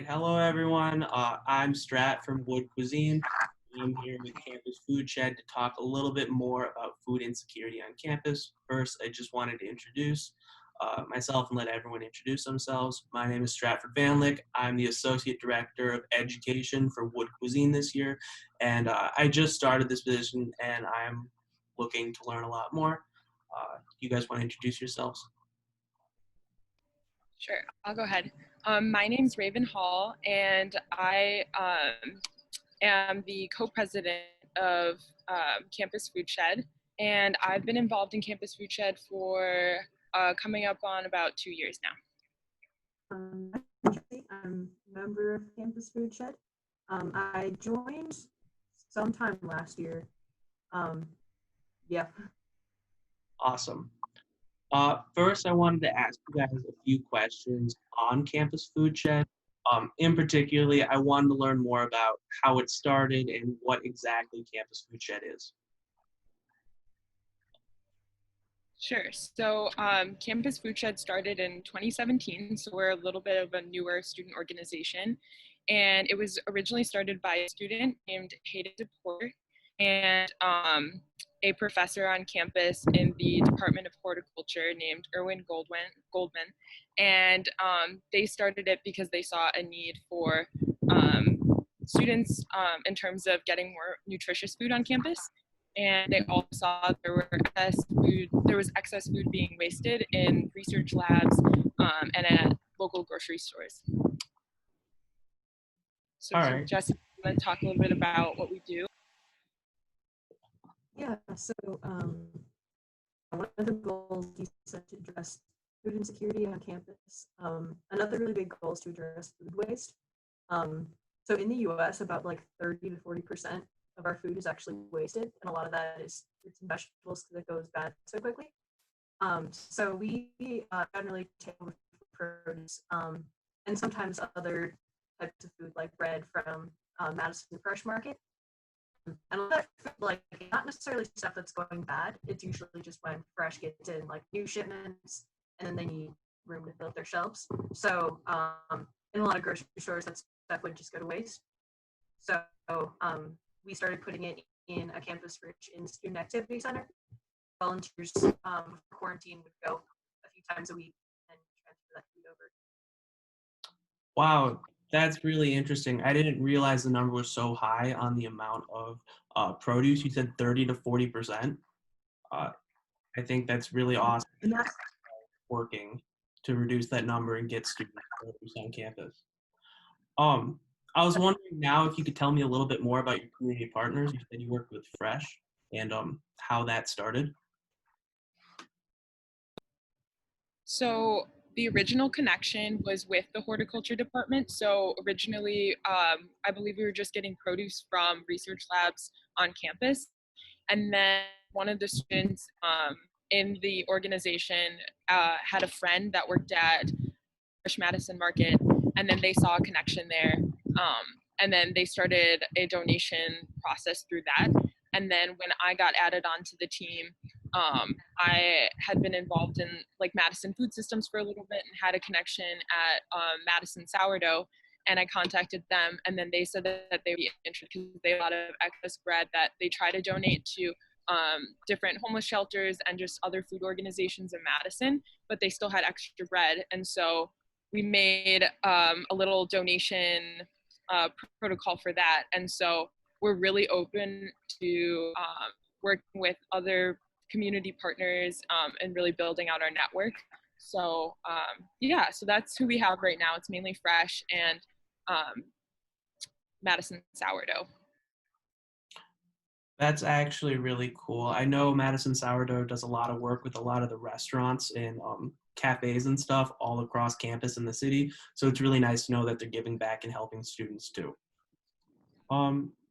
right, hello everyone. I'm Strat from WUD Cuisine. I'm here with Campus Food Shed to talk a little bit more about food insecurity on campus. First, I just wanted to introduce myself and let everyone introduce themselves. My name is Stratford Vanlick. I'm the Associate Director of Education for WUD Cuisine this year, and I just started this position and I'm looking to learn a lot more. You guys want to introduce yourselves? Sure, I'll go ahead. My name's Raven Hall, and I am the co-president of Campus Food Shed, and I've been involved in Campus Food Shed for coming up on about 2 years now. I'm a member of Campus Food Shed. I joined sometime last year. Yeah. Awesome. First, I wanted to ask you guys a few questions on Campus Food Shed. In particular, I wanted to learn more about how it started and what exactly Campus Food Shed is. Sure. So Campus Food Shed started in 2017, so we're a little bit of a newer student organization. And it was originally started by a student named Hayden DePorter and a professor on campus in the Department of Horticulture named Erwin Goldman. And they started it because they saw a need for students in terms of getting more nutritious food on campus. And they also saw there was excess food being wasted in research labs and at local grocery stores. So, All right. Jesse, you want to talk a little bit about what we do? Yeah, so one of the goals is to address food insecurity on campus. Another really big goal is to address food waste. So in the US, about like 30 to 40% of our food is actually wasted, and a lot of that is fruits and vegetables because it goes bad so quickly. So we generally take produce and sometimes other types of food like bread from Madison Fresh Market. And a lot of that, like, not necessarily stuff that's going bad. It's usually just when fresh gets in, like new shipments, and then they need room to fill up their shelves. So in a lot of grocery stores, that stuff would just go to waste. So we started putting it in a campus fridge in the student activity center. Volunteers for quarantine would go a few times a week and transfer that food over. Wow, that's really interesting. I didn't realize the number was so high on the amount of produce. You said 30 to 40%. I think that's really awesome. And that's Working to reduce that number and get student produce on campus. I was wondering now if you could tell me a little bit more about your community partners. You said you worked with Fresh and how that started. So the original connection was with the horticulture department. So originally, I believe we were just getting produce from research labs on campus. And then one of the students in the organization had a friend that worked at Fresh Madison Market, and then they saw a connection there. And then they started a donation process through that. And then when I got added onto the team, I had been involved in like Madison Food Systems for a little bit and had a connection at Madison Sourdough. And I contacted them, and then they said that they would be interested because they have a lot of excess bread that they try to donate to different homeless shelters and just other food organizations in Madison, but they still had extra bread. And so we made a little donation protocol for that. And so we're really open to working with other community partners and really building out our network. So yeah, so that's who we have right now. It's mainly Fresh and Madison Sourdough. That's actually really cool. I know Madison Sourdough does a lot of work with a lot of the restaurants and cafes and stuff all across campus in the city. So it's really nice to know that they're giving back and helping students too.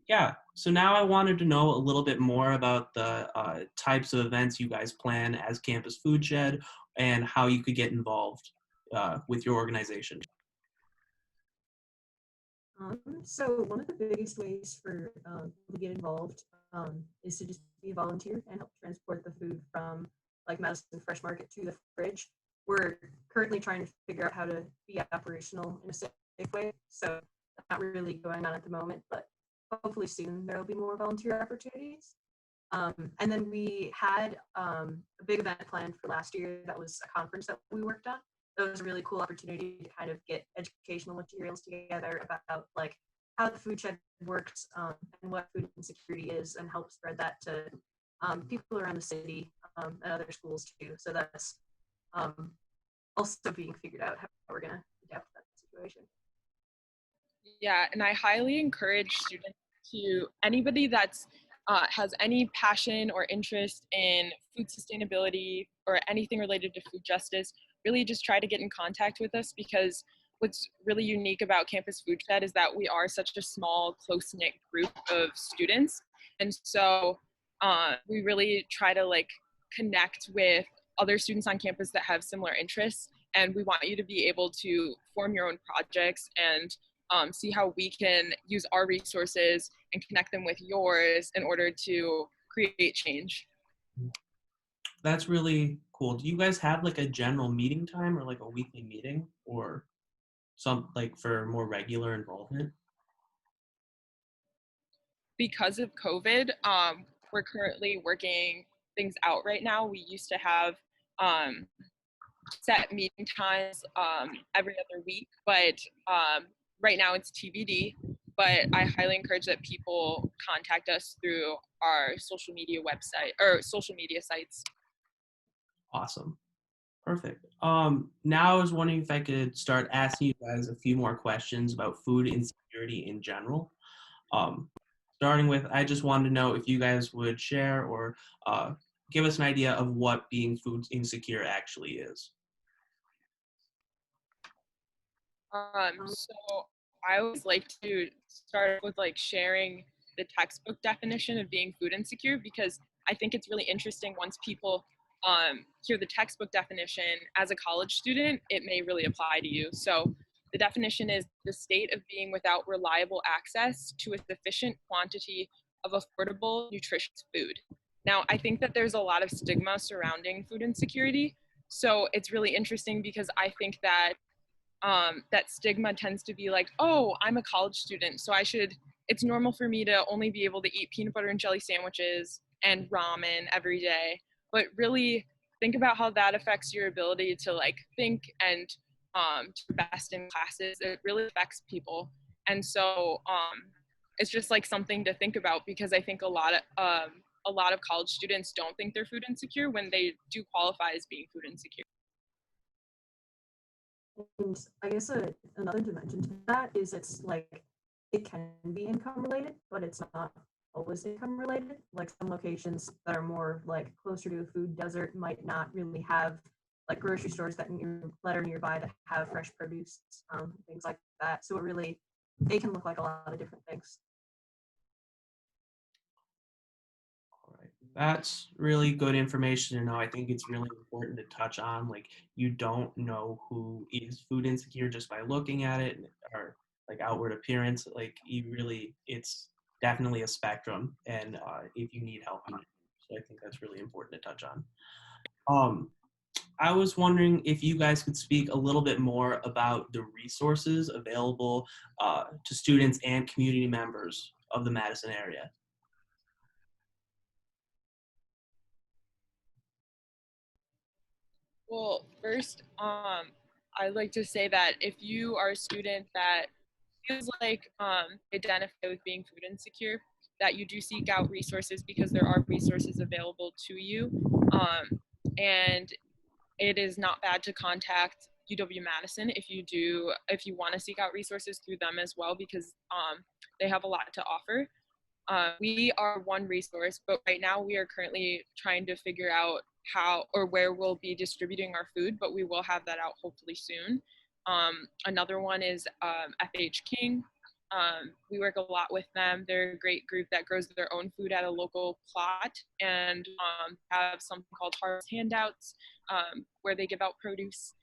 Yeah, so now I wanted to know a little bit more about the types of events you guys plan as Campus Food Shed and how you could get involved with your organization. So one of the biggest ways for people to get involved is to just be a volunteer and help transport the food from like Madison Fresh Market to the fridge. We're currently trying to figure out how to be operational in a safe Safeway. So that's not really going on at the moment, but hopefully soon there will be more volunteer opportunities. And then we had a big event planned for last year that was a conference that we worked on. It was a really cool opportunity to kind of get educational materials together about like how the food shed works and what food insecurity is, and help spread that to people around the city and other schools too. So that's also being figured out how we're going to adapt to that situation. Yeah, and I highly encourage students to anybody that's has any passion or interest in food sustainability or anything related to food justice, really just try to get in contact with us, because what's really unique about Campus Food Shed is that we are such a small, close-knit group of students. And so we really try to like connect with other students on campus that have similar interests. And we want you to be able to form your own projects and see how we can use our resources and connect them with yours in order to create change. That's really cool. Do you guys have like a general meeting time or like a weekly meeting or some like for more regular involvement? Because of COVID, we're currently working things out right now. We used to have um, set meeting times every other week, but right now it's TBD. But I highly encourage that people contact us through our social media website or social media sites. Awesome. Perfect. Now I was wondering if I could start asking you guys a few more questions about food insecurity in general. Um, Starting with, I just wanted to know if you guys would share or give us an idea of what being food insecure actually is. So I always like to start with like sharing the textbook definition of being food insecure, because I think it's really interesting once people hear the textbook definition as a college student, it may really apply to you. So the definition is the state of being without reliable access to a sufficient quantity of affordable, nutritious food. Now, I think that there's a lot of stigma surrounding food insecurity. So it's really interesting because I think that that stigma tends to be like, oh, I'm a college student, so it's normal for me to only be able to eat peanut butter and jelly sandwiches and ramen every day. But really think about how that affects your ability to like think and do best in classes. It really affects people. And so it's just like something to think about, because I think a lot of college students don't think they're food insecure when they do qualify as being food insecure. And I guess another dimension to that is it's like it can be income related, but it's not always income related. Like some locations that are more like closer to a food desert might not really have like grocery stores that are nearby that have fresh produce, things like that. So they can look like a lot of different things. All right. That's really good information to know. I think it's really important to touch on. Like, you don't know who is food insecure just by looking at it or like outward appearance. Like, it's definitely a spectrum. And if you need help, you need help. So I think that's really important to touch on. Um, I was wondering if you guys could speak a little bit more about the resources available to students and community members of the Madison area. Well, first, I'd like to say that if you are a student that feels like identify with being food insecure, that you do seek out resources, because there are resources available to you. And it is not bad to contact UW-Madison if you want to seek out resources through them as well, because they have a lot to offer. We are one resource, but right now we are currently trying to figure out how or where we'll be distributing our food, but we will have that out hopefully soon. Another one is FH King. We work a lot with them. They're a great group that grows their own food at a local plot, and have something called Harvest Handouts, where they give out produce.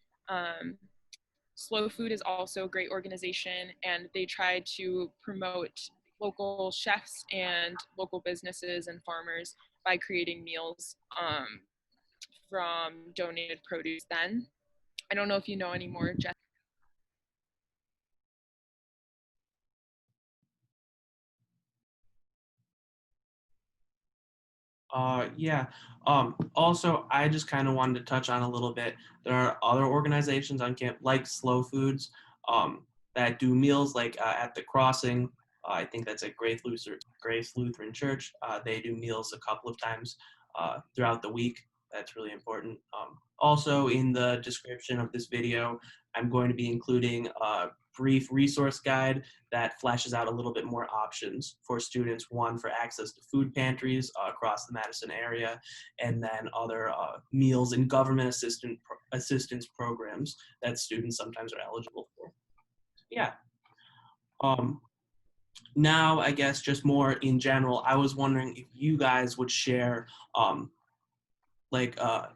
Slow Food is also a great organization, and they try to promote local chefs and local businesses and farmers by creating meals from donated produce. Then I don't know if you know any more, Jess. Yeah. Also, I just kind of wanted to touch on a little bit. There are other organizations on camp, like Slow Foods, that do meals, like at the Crossing. I think that's at Grace Lutheran Church. They do meals a couple of times throughout the week. That's really important. Also, in the description of this video, I'm going to be including a brief resource guide that flashes out a little bit more options for students. One, for access to food pantries across the Madison area, and then other meals and government assistance programs that students sometimes are eligible for. Yeah. Um, Now, I guess just more in general, I was wondering if you guys would share um, like a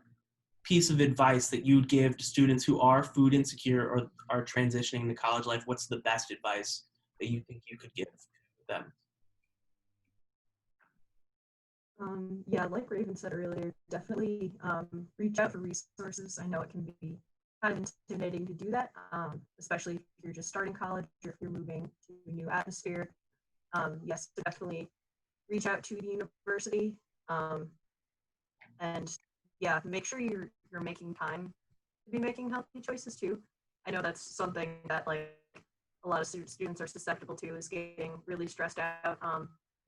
piece of advice that you'd give to students who are food insecure or are transitioning to college life. What's the best advice that you think you could give them? Yeah, like Raven said earlier, definitely reach out for resources. I know it can be kind of intimidating to do that, especially if you're just starting college or if you're moving to a new atmosphere. Yes, definitely reach out to the university, and yeah, make sure you're making time to be making healthy choices too. I know that's something that like a lot of students are susceptible to, is getting really stressed out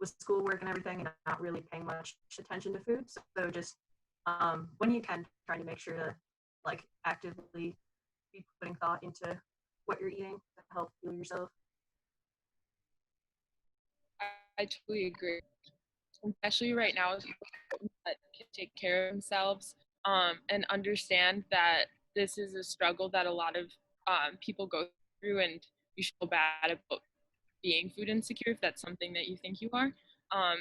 with schoolwork and everything and not really paying much attention to food. So just when you can, try to make sure to like actively be putting thought into what you're eating to help heal yourself. I totally agree. Especially right now, it's important that can take care of themselves and understand that this is a struggle that a lot of people go through, and you should feel bad about being food insecure if that's something that you think you are.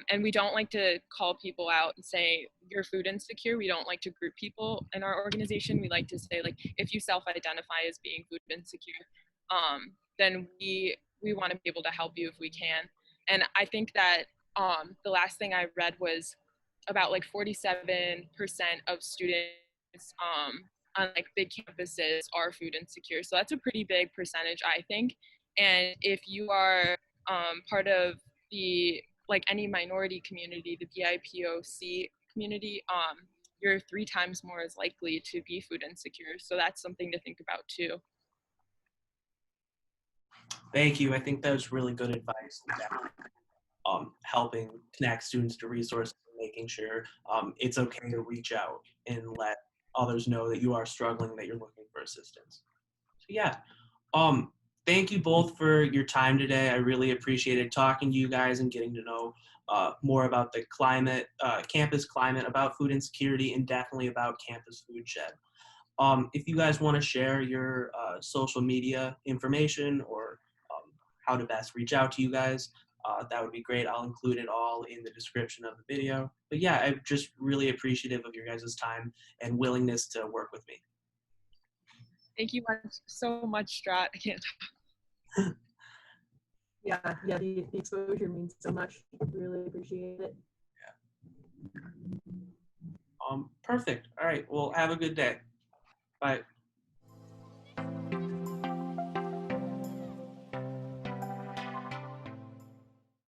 And we don't like to call people out and say you're food insecure. We don't like to group people in our organization. We like to say, like, if you self-identify as being food insecure, then we want to be able to help you if we can. And I think that the last thing I read was about like 47% of students on like big campuses are food insecure. So that's a pretty big percentage, I think. And if you are part of the like any minority community, the BIPOC community, you're 3 times more as likely to be food insecure. So that's something to think about too. Thank you. I think that was really good advice. Helping connect students to resources, making sure it's okay to reach out and let others know that you are struggling, that you're looking for assistance. So yeah, um, thank you both for your time today. I really appreciated talking to you guys and getting to know more about the climate, campus climate, about food insecurity, and definitely about Campus Food Shed. If you guys want to share your social media information or how to best reach out to you guys, that would be great. I'll include it all in the description of the video. But yeah, I'm just really appreciative of your guys' time and willingness to work with me. Thank you so much, Strat. I can't talk. Yeah, the exposure means so much. Really appreciate it. Perfect. All right. Well, have a good day. Bye.